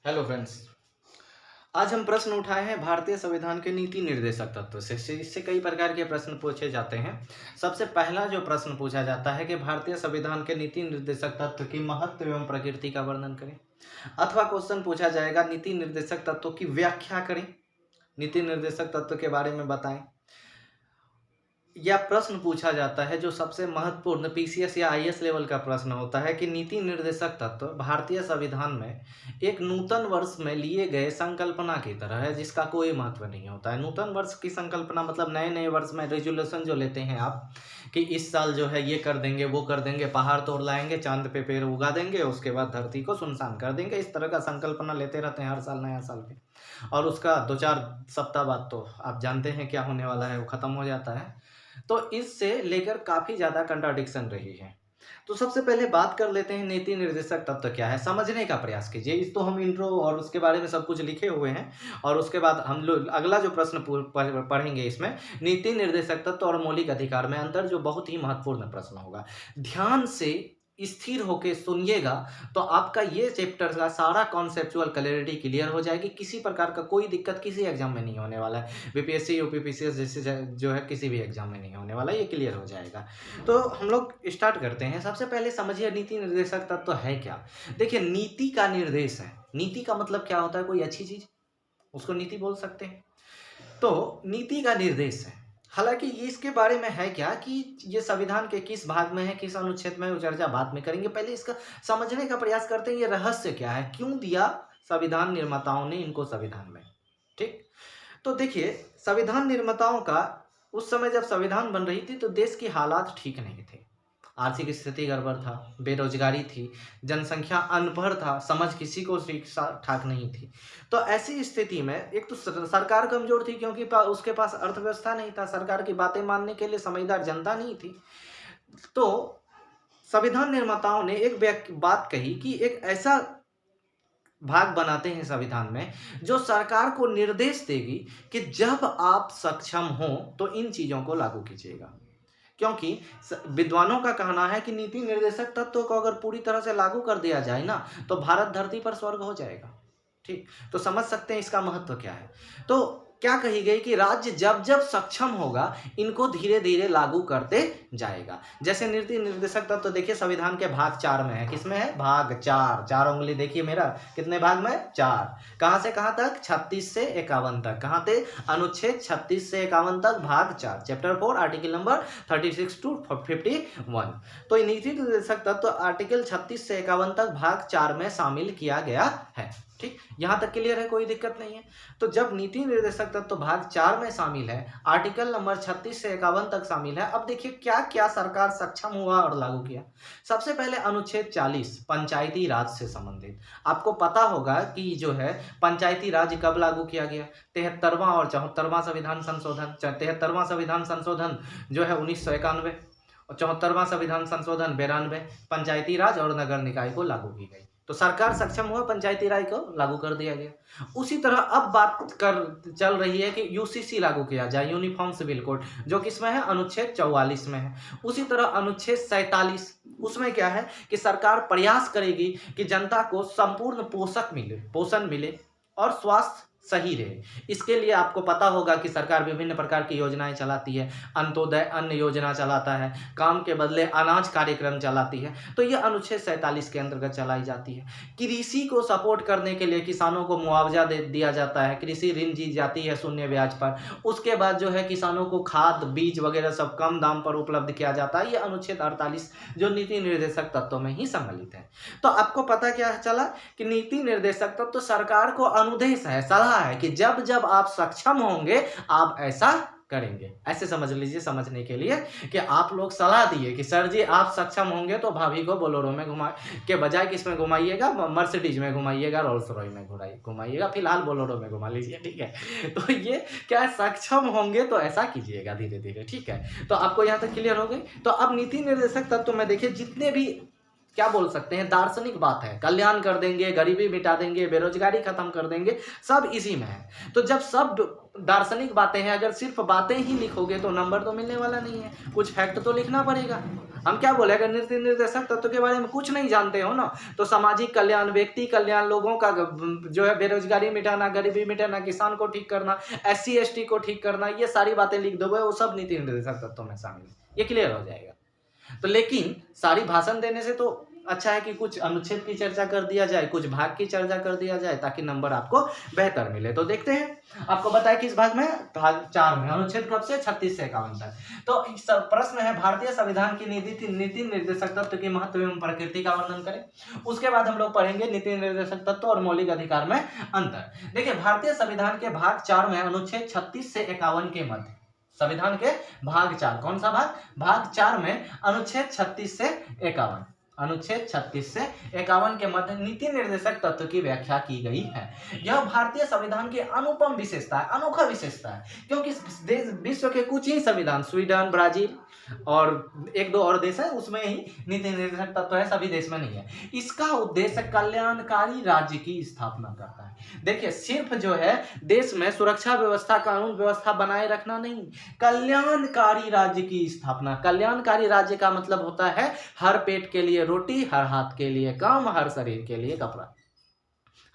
Hello friends. आज हम प्रश्न उठाए हैं भारतीय संविधान के नीति निर्देशक तत्व से। इससे कई प्रकार के प्रश्न पूछे जाते हैं। सबसे पहला जो प्रश्न पूछा जाता है कि भारतीय संविधान के नीति निर्देशक तत्व की महत्व एवं प्रकृति का वर्णन करें। अथवा क्वेश्चन पूछा जाएगा नीति निर्देशक तत्व की व्याख्या करें, नीति निर्देशक तत्व के बारे में बताएं। या प्रश्न पूछा जाता है जो सबसे महत्वपूर्ण पीसीएस या आईएएस लेवल का प्रश्न होता है कि नीति निर्देशक तत्व भारतीय संविधान में एक नूतन वर्ष में लिए गए संकल्पना की तरह है जिसका कोई महत्व नहीं होता है। नूतन वर्ष की संकल्पना मतलब नए नए वर्ष में रेजोल्यूशन जो लेते हैं आप कि इस साल जो है ये कर देंगे, वो कर देंगे, पहाड़ तोड़ लाएंगे, चांद पे पेड़ उगा देंगे, उसके बाद धरती को सुनसान कर देंगे। इस तरह का संकल्पना लेते रहते हैं हर साल नया साल पे, और उसका 2-4 सप्ताह बाद तो आप जानते हैं क्या होने वाला है, वो खत्म हो जाता है। तो इससे लेकर काफ़ी ज़्यादा कंट्राडिक्शन रही है। तो सबसे पहले बात कर लेते हैं नीति निर्देशक तत्व क्या है, समझने का प्रयास कीजिए। इस तो हम इंट्रो और उसके बारे में सब कुछ लिखे हुए हैं, और उसके बाद हम लोग अगला जो प्रश्न पढ़ेंगे इसमें नीति निर्देशक तत्व और मौलिक अधिकार में अंतर, जो बहुत ही महत्वपूर्ण प्रश्न होगा। ध्यान से स्थिर होके सुनिएगा तो आपका ये चैप्टर का सारा कॉन्सेप्चुअल क्लैरिटी क्लियर हो जाएगी। किसी प्रकार का कोई दिक्कत किसी एग्जाम में नहीं होने वाला है, बीपीएससी यूपीपीसीएस जैसे जो है किसी भी एग्जाम में नहीं होने वाला, ये क्लियर हो जाएगा। तो हम लोग स्टार्ट करते हैं। सबसे पहले समझिए नीति निर्देशक तत्व है क्या। देखिए, नीति का निर्देश है। नीति का मतलब क्या होता है, कोई अच्छी चीज, उसको नीति बोल सकते हैं। तो नीति का निर्देश है। हालांकि ये इसके बारे में है क्या कि ये संविधान के किस भाग में है, किस अनुच्छेद में, वो चर्चा बाद में करेंगे। पहले इसका समझने का प्रयास करते हैं, ये रहस्य क्या है, क्यों दिया संविधान निर्माताओं ने इनको संविधान में। ठीक, तो देखिए, संविधान निर्माताओं का उस समय जब संविधान बन रही थी तो देश की हालात ठीक नहीं थे। आर्थिक स्थिति गड़बड़ था, बेरोजगारी थी, जनसंख्या अनपढ़ था, समझ किसी को ठीक ठाक नहीं थी। तो ऐसी स्थिति में एक तो सरकार कमजोर थी क्योंकि उसके पास अर्थव्यवस्था नहीं था, सरकार की बातें मानने के लिए समझदार जनता नहीं थी। तो संविधान निर्माताओं ने एक बात कही कि एक ऐसा भाग बनाते हैं संविधान में जो सरकार को निर्देश देगी कि जब आप सक्षम हो तो इन चीजों को लागू कीजिएगा। क्योंकि विद्वानों का कहना है कि नीति निर्देशक तत्व को अगर पूरी तरह से लागू कर दिया जाए ना तो भारत धरती पर स्वर्ग हो जाएगा। ठीक, तो समझ सकते हैं इसका महत्व क्या है। तो क्या कही गई कि राज्य जब जब सक्षम होगा इनको धीरे धीरे लागू करते जाएगा। जैसे नीति निर्देशक तत्व तो देखिए संविधान के भाग 4 में है। किसमें है, भाग 4। 4 उंगली देखिए मेरा, कितने भाग में, 4। कहां से कहां तक, 36 से 51 तक। कहां थे, अनुच्छेद 36 से 51 तक, भाग 4, चैप्टर 4, आर्टिकल नंबर 36 to 51। तो नीति निर्देशक तत्व आर्टिकल 36 से 51 तक भाग 4 में शामिल किया गया है। ठीक, यहां तक क्लियर है, कोई दिक्कत नहीं है। तो जब नीति निर्देशक तत्व तो भाग 4 में शामिल है, आर्टिकल नंबर 36 से 51 तक शामिल है। अब देखिए क्या क्या सरकार सक्षम हुआ और लागू किया। सबसे पहले अनुच्छेद 40 पंचायती राज से संबंधित। आपको पता होगा कि जो है पंचायती राज कब लागू किया गया, 73वां और 74वां संविधान संशोधन। 73वां संविधान संशोधन जो है 1991 और 74वां संविधान संशोधन 92 पंचायती राज और नगर निकाय को लागू की गई। तो सरकार सक्षम हुआ, पंचायती राज को लागू कर दिया गया। उसी तरह अब बात कर चल रही है कि यूसीसी लागू किया जाए, यूनिफॉर्म सिविल कोड, जो किसमें है, अनुच्छेद 44 में है। उसी तरह अनुच्छेद 47, उसमें क्या है कि सरकार प्रयास करेगी कि जनता को संपूर्ण पोषण मिले और स्वास्थ्य सही रहे। इसके लिए आपको पता होगा कि सरकार विभिन्न प्रकार की योजनाएं चलाती है। अंत्योदय अन्न योजना चलाता है, काम के बदले अनाज कार्यक्रम चलाती है। तो यह अनुच्छेद 47 के अंतर्गत चलाई जाती है। कृषि को सपोर्ट करने के लिए किसानों को मुआवजा दे दिया जाता है, कृषि ऋण दी जाती है शून्य ब्याज पर। उसके बाद जो है किसानों को खाद बीज वगैरह सब कम दाम पर उपलब्ध किया जाता है। यह अनुच्छेद 48 जो नीति निर्देशक तत्वों में ही सम्मिलित है। तो आपको पता क्या चला कि नीति निर्देशक तत्व तो सरकार को अनुदेश है, सलाह है कि जब जब आप सक्षम होंगे आप ऐसा करेंगे। ऐसे समझ लीजिए, समझने के लिए कि आप लोग सलाह दिए कि सर जी आप सक्षम होंगे तो भाभी को बोलेरो में के बजाय किस में घुमाइएगा, मर्सिडीज में घुमाइएगा, रोल्स रॉय में घुमाइएगा, फिलहाल बोलेरो में घुमा लीजिए। ठीक है, तो ये क्या, सक्षम होंगे तो ऐसा कीजिएगा धीरे धीरे। ठीक है, तो आपको यहाँ तक क्लियर हो गई। तो अब नीति निर्देशक तत्व में देखिए जितने भी क्या बोल सकते हैं, दार्शनिक बात है। कल्याण कर देंगे, गरीबी मिटा देंगे, बेरोजगारी खत्म कर देंगे, सब इसी में है। तो जब सब दार्शनिक बातें हैं, अगर सिर्फ बातें ही लिखोगे तो नंबर तो मिलने वाला नहीं है, कुछ फैक्ट तो लिखना पड़ेगा। हम क्या बोले, अगर नीति निर्देशक तत्व के बारे में कुछ नहीं जानते हो ना, तो सामाजिक कल्याण, व्यक्ति कल्याण, लोगों का जो है बेरोजगारी मिटाना, गरीबी मिटाना, किसान को ठीक करना, SC ST को ठीक करना, ये सारी बातें लिख दोगे, वो सब नीति निर्देशक तत्व में शामिल है, ये क्लियर हो जाएगा। तो लेकिन सारी भाषण देने से तो अच्छा है कि कुछ अनुच्छेद की चर्चा कर दिया जाए, कुछ भाग की चर्चा कर दिया जाए, ताकि नंबर आपको बेहतर मिले। तो देखते हैं, आपको बताया किस भाग में, भाग 4 में, अनुच्छेद कब से 36 से 51 तक। तो प्रश्न है, भारतीय संविधान की नीति निर्देशक तत्व की महत्व एवं प्रकृति का वर्णन करें। उसके बाद हम लोग पढ़ेंगे नीति निर्देशक तत्व और मौलिक अधिकार में अंतर। देखिए, भारतीय संविधान के भाग 4 में अनुच्छेद 36 से 51 के मध्य, संविधान के भाग 4, कौन सा भाग, भाग 4 में अनुच्छेद 36 से 51, अनुच्छेद 36 से 51 के मध्य नीति निर्देशक तत्व की व्याख्या की गई है। यह भारतीय संविधान की अनुपम विशेषता है, अनोखा विशेषता है, क्योंकि विश्व के कुछ ही संविधान, स्वीडन, ब्राजील और एक दो और देश है, उसमें ही नीति निर्देशक तत्व है, सभी देश में नहीं है। इसका उद्देश्य कल्याणकारी राज्य की स्थापना करता है। देखिए, सिर्फ जो है देश में सुरक्षा व्यवस्था, कानून व्यवस्था बनाए रखना नहीं, कल्याणकारी राज्य की स्थापना। कल्याणकारी राज्य का मतलब होता है हर पेट के लिए रोटी, हर हाथ के लिए काम, हर शरीर के लिए कपड़ा,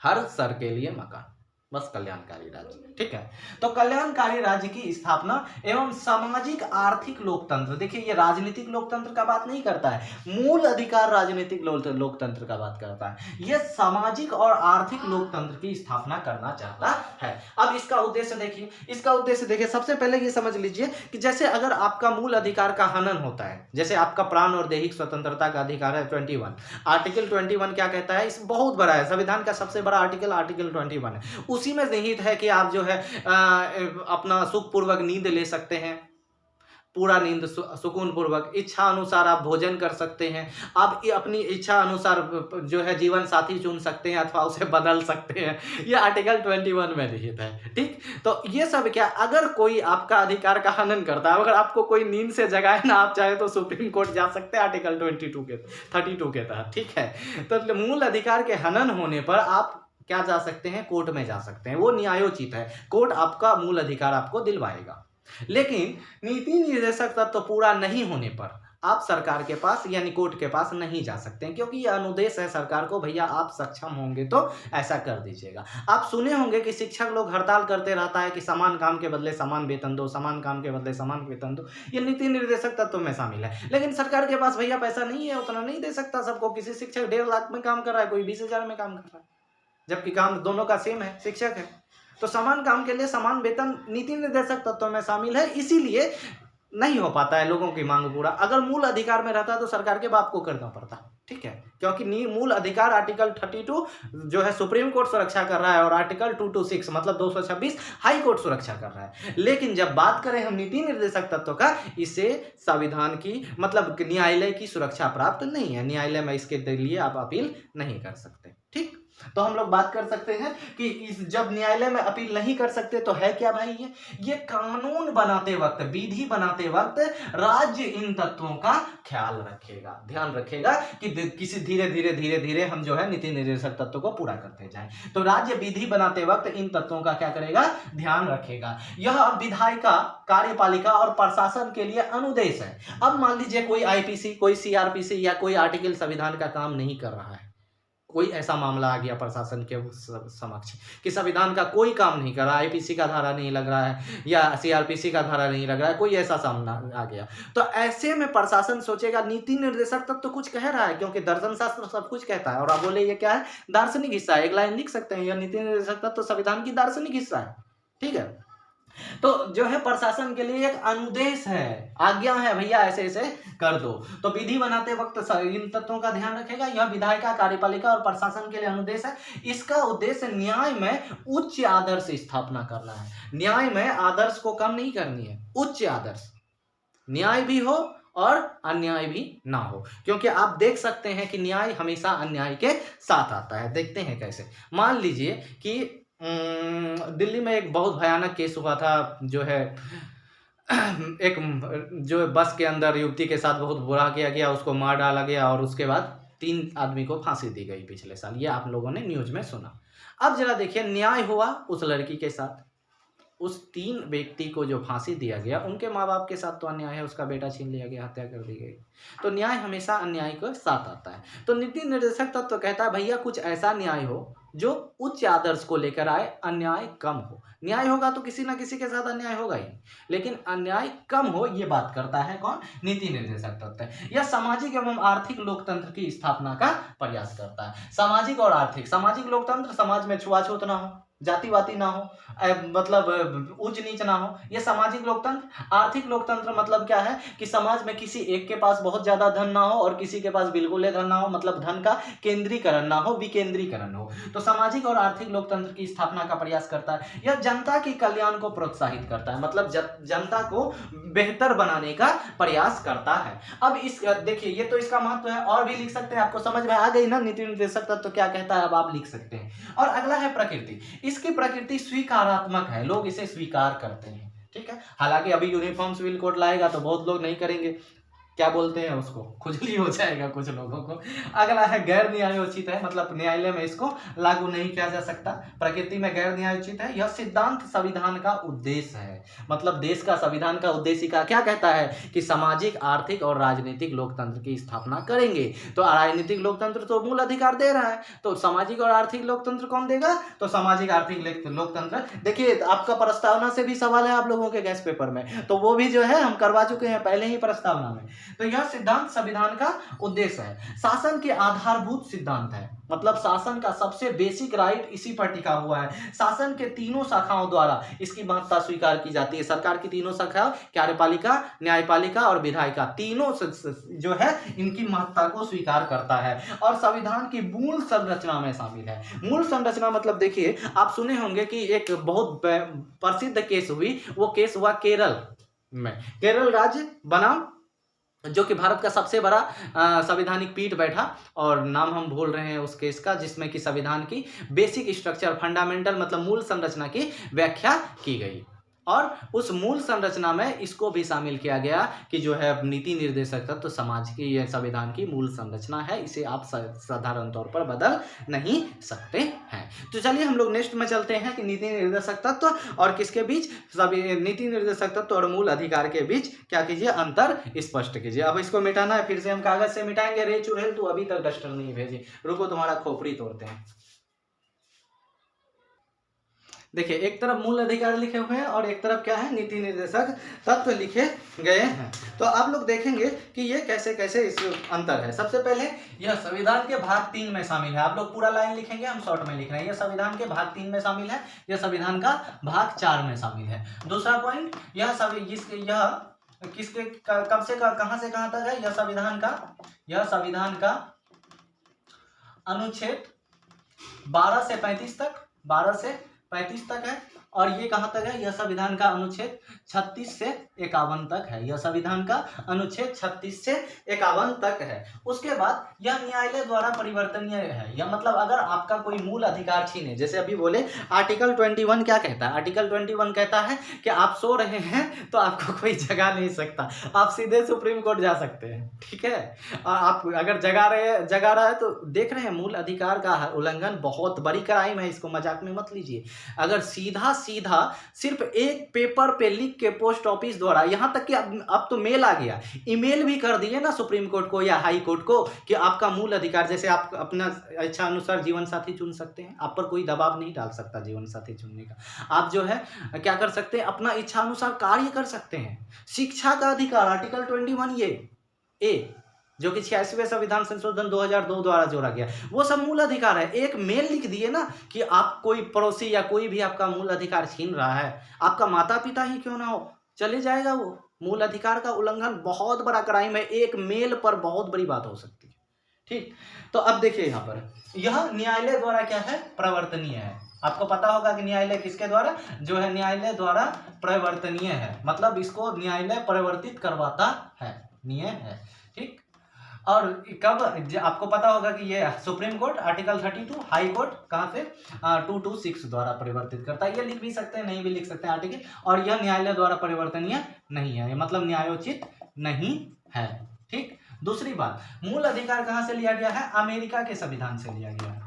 हर सर के लिए मकान, बस कल्याणकारी राज्य, ठीक है। तो कल्याणकारी राज्य की स्थापना एवं सामाजिक आर्थिक लोकतंत्र, देखिए ये राजनीतिक लोकतंत्र का बात नहीं करता है, मूल अधिकार राजनीतिक लोकतंत्र का बात करता है, ये सामाजिक और आर्थिक लोकतंत्र की स्थापना करना चाहता है। अब इसका उद्देश्य देखिए, इसका उद्देश्य देखिए, सबसे पहले ये समझ लीजिए कि जैसे अगर आपका मूल अधिकार का हनन होता है, जैसे आपका प्राण और दैहिक स्वतंत्रता का अधिकार है 21, आर्टिकल 21 क्या कहता है, इस बहुत बड़ा है, संविधान का सबसे बड़ा आर्टिकल 21 है। उसी में निहित है कि आप जो है अपना सुखपूर्वक नींद ले सकते हैं, पूरा नींद सुकून पूर्वक, इच्छा अनुसार आप भोजन कर सकते हैं, आप अपनी इच्छा अनुसार जो है जीवन साथी चुन सकते हैं अथवा उसे बदल सकते हैं, ये आर्टिकल 21 में निहित है, ठीक। तो ये सब क्या, अगर कोई आपका अधिकार का हनन करता है, अगर आपको कोई नींद से जगाए ना, आप चाहे तो सुप्रीम कोर्ट जा सकते हैं आर्टिकल 32 के तहत, ठीक है। तो मूल अधिकार के हनन होने पर आप क्या जा सकते हैं, कोर्ट में जा सकते हैं, वो न्यायोचित है, कोर्ट आपका मूल अधिकार आपको दिलवाएगा। लेकिन नीति निर्देशक तत्व पूरा नहीं होने पर आप सरकार के पास यानी कोर्ट के पास नहीं जा सकते हैं, क्योंकि यह अनुदेश है सरकार को, भैया आप सक्षम होंगे तो ऐसा कर दीजिएगा। आप सुने होंगे कि शिक्षक लोग हड़ताल करते रहता है कि समान काम के बदले समान वेतन दो, समान काम के बदले समान वेतन दो, ये नीति निर्देशक तत्व में शामिल है। लेकिन सरकार के पास भैया पैसा नहीं है, उतना नहीं दे सकता सबको। किसी शिक्षक 1.5 लाख में काम कर रहा है, कोई 20,000 में काम कर रहा है, जबकि काम दोनों का सेम है, शिक्षक है। तो समान काम के लिए समान वेतन नीति निर्देशक तत्व में शामिल है, इसीलिए नहीं हो पाता है लोगों की मांग पूरा। अगर मूल अधिकार में रहता तो सरकार के बाप को करना पड़ता, ठीक है, क्योंकि मूल अधिकार आर्टिकल 32 जो है सुप्रीम कोर्ट सुरक्षा कर रहा है और आर्टिकल 226 मतलब 226 हाई कोर्ट सुरक्षा कर रहा है। लेकिन जब बात करें हम नीति निर्देशक तत्व का, इसे संविधान की मतलब न्यायालय की सुरक्षा प्राप्त नहीं है, न्यायालय में इसके लिए आप अपील नहीं कर सकते, ठीक। तो हम लोग बात कर सकते हैं कि जब न्यायालय में अपील नहीं कर सकते तो है क्या भाई, ये कानून बनाते वक्त, विधि बनाते वक्त राज्य इन तत्वों का ख्याल रखेगा, ध्यान रखेगा कि किसी धीरे धीरे हम जो है नीति निर्देशक तत्व को पूरा करते जाएं। तो राज्य विधि बनाते वक्त इन तत्वों का क्या करेगा, ध्यान रखेगा। यह विधायिका, कार्यपालिका और प्रशासन के लिए अनुदेश है। अब मान लीजिए कोई IPC, कोई CRPC या कोई आर्टिकल संविधान का काम नहीं कर रहा है, कोई ऐसा मामला आ गया प्रशासन के समक्ष कि संविधान का कोई काम नहीं कर रहा, IPC का धारा नहीं लग रहा है या CRPC का धारा नहीं लग रहा है, कोई ऐसा सामना आ गया, तो ऐसे में प्रशासन सोचेगा नीति निर्देशक तत्व तो कुछ कह रहा है, क्योंकि दर्शन शास्त्र सब कुछ कहता है। और आप बोले ये क्या है, दार्शनिक हिस्सा है, एक लाइन लिख सकते हैं, यह नीति निर्देशक तत्व तो संविधान की दार्शनिक हिस्सा है, ठीक है। तो जो है प्रशासन के लिए एक अनुदेश है, आज्ञा है, भैया ऐसे ऐसे कर दो। तो विधि बनाते वक्त इन तत्वों का ध्यान रखेगा। यह विधायिका, कार्यपालिका और प्रशासन के लिए अनुदेश है। इसका उद्देश्य न्याय में उच्च आदर्श स्थापना करना है। न्याय में आदर्श को कम नहीं करनी है, उच्च आदर्श, न्याय भी हो और अन्याय भी ना हो, क्योंकि आप देख सकते हैं कि न्याय हमेशा अन्याय के साथ आता है। देखते हैं कैसे। मान लीजिए कि दिल्ली में एक बहुत भयानक केस हुआ था, जो है एक जो बस के अंदर युवती के साथ बहुत बुरा किया गया, उसको मार डाला गया और उसके बाद 3 आदमी को फांसी दी गई पिछले साल, ये आप लोगों ने न्यूज में सुना। अब जरा देखिए न्याय हुआ उस लड़की के साथ, उस 3 व्यक्ति को जो फांसी दिया गया उनके माँ बाप के साथ तो अन्याय है, उसका बेटा छीन लिया गया, हत्या कर दी गई। तो न्याय हमेशा अन्याय के साथ आता है। तो नीति निर्देशक तत्व तो कहता है भैया कुछ ऐसा न्याय हो जो उच्च आदर्श को लेकर आए, अन्याय कम हो। न्याय होगा तो किसी ना किसी के साथ अन्याय होगा ही, लेकिन अन्याय कम हो ये बात करता है कौन? नीति निर्देशक तत्व। यह सामाजिक एवं आर्थिक लोकतंत्र की स्थापना का प्रयास करता है। सामाजिक और आर्थिक, सामाजिक लोकतंत्र, समाज में छुआछूत ना हो, जातिवादी ना हो, मतलब ऊंच नीच ना हो, ये सामाजिक लोकतंत्र। आर्थिक लोकतंत्र मतलब क्या है कि समाज में किसी एक के पास बहुत ज्यादा धन ना हो और किसी के पास बिल्कुल ही धन ना हो, मतलब धन का केंद्रीकरण ना हो, विकेंद्रीकरण हो। तो सामाजिक और आर्थिक लोकतंत्र की स्थापना का प्रयास करता है। यह जनता के कल्याण को प्रोत्साहित करता है, मतलब जनता को बेहतर बनाने का प्रयास करता है। अब इस देखिए ये तो इसका महत्व है, और भी लिख सकते हैं, आपको समझ में आ गई ना नीति निर्देशक तत्व तो क्या कहता है, अब आप लिख सकते हैं। और अगला है प्रकृति। इसकी प्रकृति स्वीकारात्मक है, लोग इसे स्वीकार करते हैं, ठीक है। हालांकि अभी यूनिफॉर्म सिविल कोड लाएगा तो बहुत लोग नहीं करेंगे, क्या बोलते हैं उसको, खुजली हो जाएगा कुछ लोगों को। अगला है गैर न्यायोचित है, मतलब न्यायालय में इसको लागू नहीं किया जा सकता। प्रकृति में गैर न्यायोचित है। यह सिद्धांत संविधान का उद्देश्य है, मतलब देश का संविधान का उद्देश्य का क्या कहता है कि सामाजिक, आर्थिक और राजनीतिक लोकतंत्र की स्थापना करेंगे। तो राजनीतिक लोकतंत्र तो मूल अधिकार दे रहा है, तो सामाजिक और आर्थिक लोकतंत्र कौन देगा? तो सामाजिक आर्थिक लोकतंत्र। देखिए आपका प्रस्तावना से भी सवाल है आप लोगों के गैस पेपर में, तो वो भी जो है हम करवा चुके हैं पहले ही प्रस्तावना में। तो यह सिद्धांत संविधान का उद्देश्य है। शासन के आधारभूत सिद्धांत है, मतलब शासन का सबसे बेसिक राइट इसी पर टिका हुआ है। शासन के तीनों शाखाओं द्वारा इसकी महत्ता स्वीकार की जाती है। सरकार की तीनों शाखा, कार्यपालिका, न्यायपालिका और विधायिका, तीनों जो है इनकी महत्ता को स्वीकार करता है और संविधान की मूल संरचना में शामिल है। मूल संरचना मतलब देखिए आप सुने होंगे कि एक बहुत प्रसिद्ध केस हुई, वो केस हुआ केरल में। केरल राज्य बना जो कि भारत का सबसे बड़ा संवैधानिक पीठ बैठा, और नाम हम भूल रहे हैं उस केस का, जिसमें कि संविधान की बेसिक स्ट्रक्चर, फंडामेंटल मतलब मूल संरचना की व्याख्या की गई। और उस मूल संरचना में इसको भी शामिल किया गया कि जो है नीति निर्देशक तत्व तो समाज की, यह संविधान की मूल संरचना है, इसे आप साधारण तौर पर बदल नहीं सकते हैं। तो चलिए हम लोग नेक्स्ट में चलते हैं कि नीति निर्देशक तत्व और किसके बीच, नीति निर्देशक तत्व और मूल अधिकार के बीच क्या कीजिए, अंतर स्पष्ट कीजिए। अब इसको मिटाना है, फिर से हम कागज से मिटाएंगे। रे चुड़ैल तू अभी तक डस्टर नहीं भेजी, रुको तुम्हारा खोपड़ी तोड़ते हैं। देखिए एक तरफ मूल अधिकार लिखे हुए हैं और एक तरफ क्या है, नीति निर्देशक तत्व लिखे गए हैं। तो आप लोग देखेंगे कि ये कैसे कैसे इस अंतर है। सबसे पहले यह संविधान के भाग 3 में शामिल है। आप लोग पूरा लाइन लिखेंगे, हम शॉर्ट में लिख रहे हैं। यह संविधान के भाग 3 में शामिल है, यह संविधान का भाग 4 में शामिल है। दूसरा पॉइंट, यह किसके कब से कहां से कहां तक है, यह संविधान का अनुच्छेद 12 से 35 तक, 12 से 35 तक है। और ये कहां तक है, यह संविधान का अनुच्छेद 36 से 51 तक है। यह संविधान का अनुच्छेद 36 से 51 तक है। उसके बाद यह न्यायालय द्वारा परिवर्तनीय है। यह मतलब अगर आपका कोई मूल अधिकार छीने, जैसे अभी बोले आर्टिकल 21 क्या कहता है, आर्टिकल 21 कहता है कि आप सो रहे हैं तो आपको कोई जगा नहीं सकता, आप सीधे सुप्रीम कोर्ट जा सकते हैं, ठीक है। और आप अगर जगा रहा है तो देख रहे हैं, मूल अधिकार का उल्लंघन बहुत बड़ी क्राइम है, इसको मजाक में मत लीजिए। अगर सीधा सिर्फ एक पेपर पे लिख के पोस्ट ऑफिस द्वारा, यहां तक कि अब तो मेल आ गया, ईमेल भी कर दिए ना सुप्रीम कोर्ट को या हाई कोर्ट को कि आपका मूल अधिकार, जैसे आप अपना इच्छा अनुसार जीवन साथी चुन सकते हैं, आप पर कोई दबाव नहीं डाल सकता जीवन साथी चुनने का। आप जो है क्या कर सकते हैं, अपना इच्छा अनुसार कार्य कर सकते हैं। शिक्षा का अधिकार आर्टिकल 21 ए जो कि 86वें संविधान संशोधन 2002 द्वारा जोड़ा गया, वो सब मूल अधिकार है। एक मेल लिख दिए ना कि आप कोई पड़ोसी या कोई भी आपका मूल अधिकार छीन रहा है, आपका माता पिता ही क्यों ना हो, चले जाएगा वो। मूल अधिकार का उल्लंघन बहुत बड़ा क्राइम है, एक मेल पर बहुत बड़ी बात हो सकती है, ठीक। तो अब देखिए यहाँ पर यह न्यायालय द्वारा क्या है, प्रवर्तनीय है। आपको पता होगा कि न्यायालय किसके द्वारा, जो है न्यायालय द्वारा प्रवर्तनीय है, मतलब इसको न्यायालय परिवर्तित करवाता है, नियम है, ठीक। और कब, आपको पता होगा कि ये supreme court article 32, high court कहाँ से 226 द्वारा परिवर्तित करता है। ये लिख भी सकते हैं, नहीं भी लिख सकते हैं आर्टिकल। और यह न्यायालय द्वारा परिवर्तनीय नहीं है, मतलब न्यायोचित नहीं है, ठीक। दूसरी बात, मूल अधिकार कहाँ से लिया गया है? अमेरिका के संविधान से लिया गया है,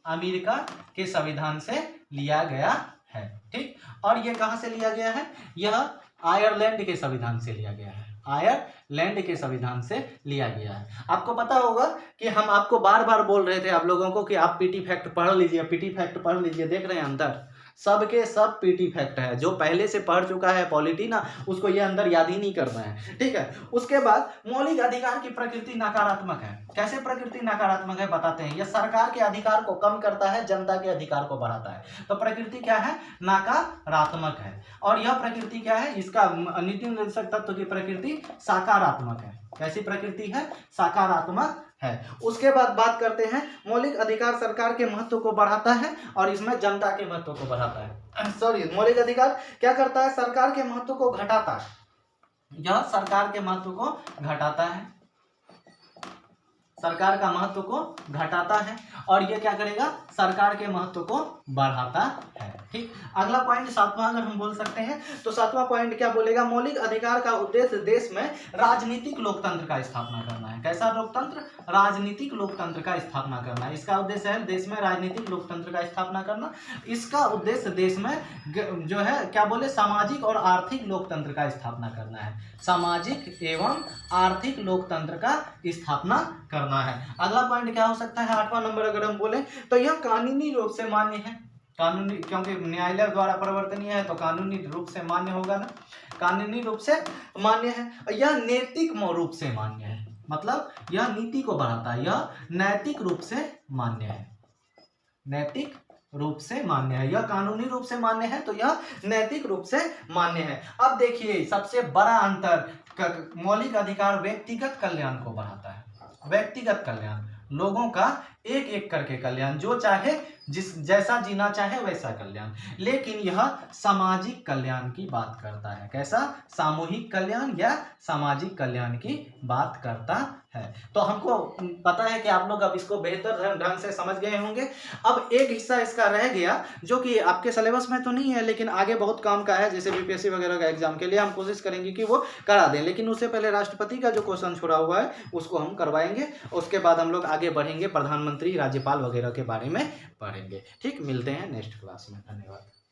अमेरिका के संविधान से लिया गया है, ठीक। और ये कहाँ से लिया गया है? यह आयरलैंड के संविधान से लिया गया है, आयरलैंड के संविधान से लिया गया है। आपको पता होगा कि हम आपको बार बार बोल रहे थे आप लोगों को कि आप पीटी फैक्ट पढ़ लीजिए, पीटी फैक्ट पढ़ लीजिए। देख रहे हैं अंदर सबके सब पीटी फैक्ट है, जो पहले से पढ़ चुका है पॉलिटी ना, उसको ये अंदर याद ही नहीं करना है, ठीक है। उसके बाद मौलिक अधिकार की प्रकृति नकारात्मक है। कैसे प्रकृति नकारात्मक है बताते हैं। यह सरकार के अधिकार को कम करता है, जनता के अधिकार को बढ़ाता है। तो प्रकृति क्या है? नकारात्मक है। और यह प्रकृति क्या है? इसका नीति निर्देशक तत्व की प्रकृति सकारात्मक है। कैसी प्रकृति है? सकारात्मक है। उसके बाद बात करते हैं, मौलिक अधिकार सरकार के महत्व को बढ़ाता है और इसमें जनता के महत्व को बढ़ाता है। सॉरी, मौलिक अधिकार क्या करता है? सरकार के महत्व को घटाता है। यह सरकार के महत्व को घटाता है, सरकार का महत्व को घटाता है। और ये क्या करेगा? सरकार के महत्व को बढ़ाता है, ठीक। अगला पॉइंट सातवां अगर हम बोल सकते हैं तो सातवां पॉइंट क्या बोलेगा? मौलिक अधिकार का उद्देश्य देश में राजनीतिक लोकतंत्र का स्थापना करना है। कैसा लोकतंत्र? राजनीतिक लोकतंत्र का स्थापना करना है। इसका उद्देश्य है देश में राजनीतिक लोकतंत्र का स्थापना करना। इसका उद्देश्य देश में जो है क्या बोले? सामाजिक और आर्थिक लोकतंत्र का स्थापना करना है, सामाजिक एवं आर्थिक लोकतंत्र का स्थापना करना है। अगला पॉइंट क्या हो सकता है? 8वां नंबर अगर हम बोले तो यह कानूनी रूप से मान्य है। कानूनी, क्योंकि न्यायालय द्वारा परिवर्तनीय है तो कानूनी रूप से मान्य होगा ना, कानूनी रूप से मान्य है। यह नैतिक रूप से मान्य है, मतलब यह नीति को बढ़ाता है। यह नैतिक रूप से मान्य है, नैतिक रूप से मान्य है। यह कानूनी रूप से मान्य है तो यह नैतिक रूप से मान्य है। अब देखिए सबसे बड़ा अंतर, मौलिक अधिकार व्यक्तिगत कल्याण को बढ़ाता है, व्यक्तिगत कल्याण, लोगों का एक एक करके कल्याण, जो चाहे जिस जैसा जीना चाहे वैसा कल्याण। लेकिन यह सामाजिक कल्याण की बात करता है। कैसा? सामूहिक कल्याण या सामाजिक कल्याण की बात करता है। तो हमको पता है कि आप लोग अब इसको बेहतर ढंग से समझ गए होंगे। अब एक हिस्सा इसका रह गया जो कि आपके सिलेबस में तो नहीं है लेकिन आगे बहुत काम का है, जैसे बीपीएससी वगैरह का एग्जाम के लिए हम कोशिश करेंगे कि वो करा दें। लेकिन उससे पहले राष्ट्रपति का जो क्वेश्चन छोड़ा हुआ है उसको हम करवाएंगे। उसके बाद हम लोग आगे बढ़ेंगे, प्रधानमंत्री, राज्यपाल वगैरह के बारे में पढ़ेंगे। ठीक, मिलते हैं नेक्स्ट क्लास में। धन्यवाद।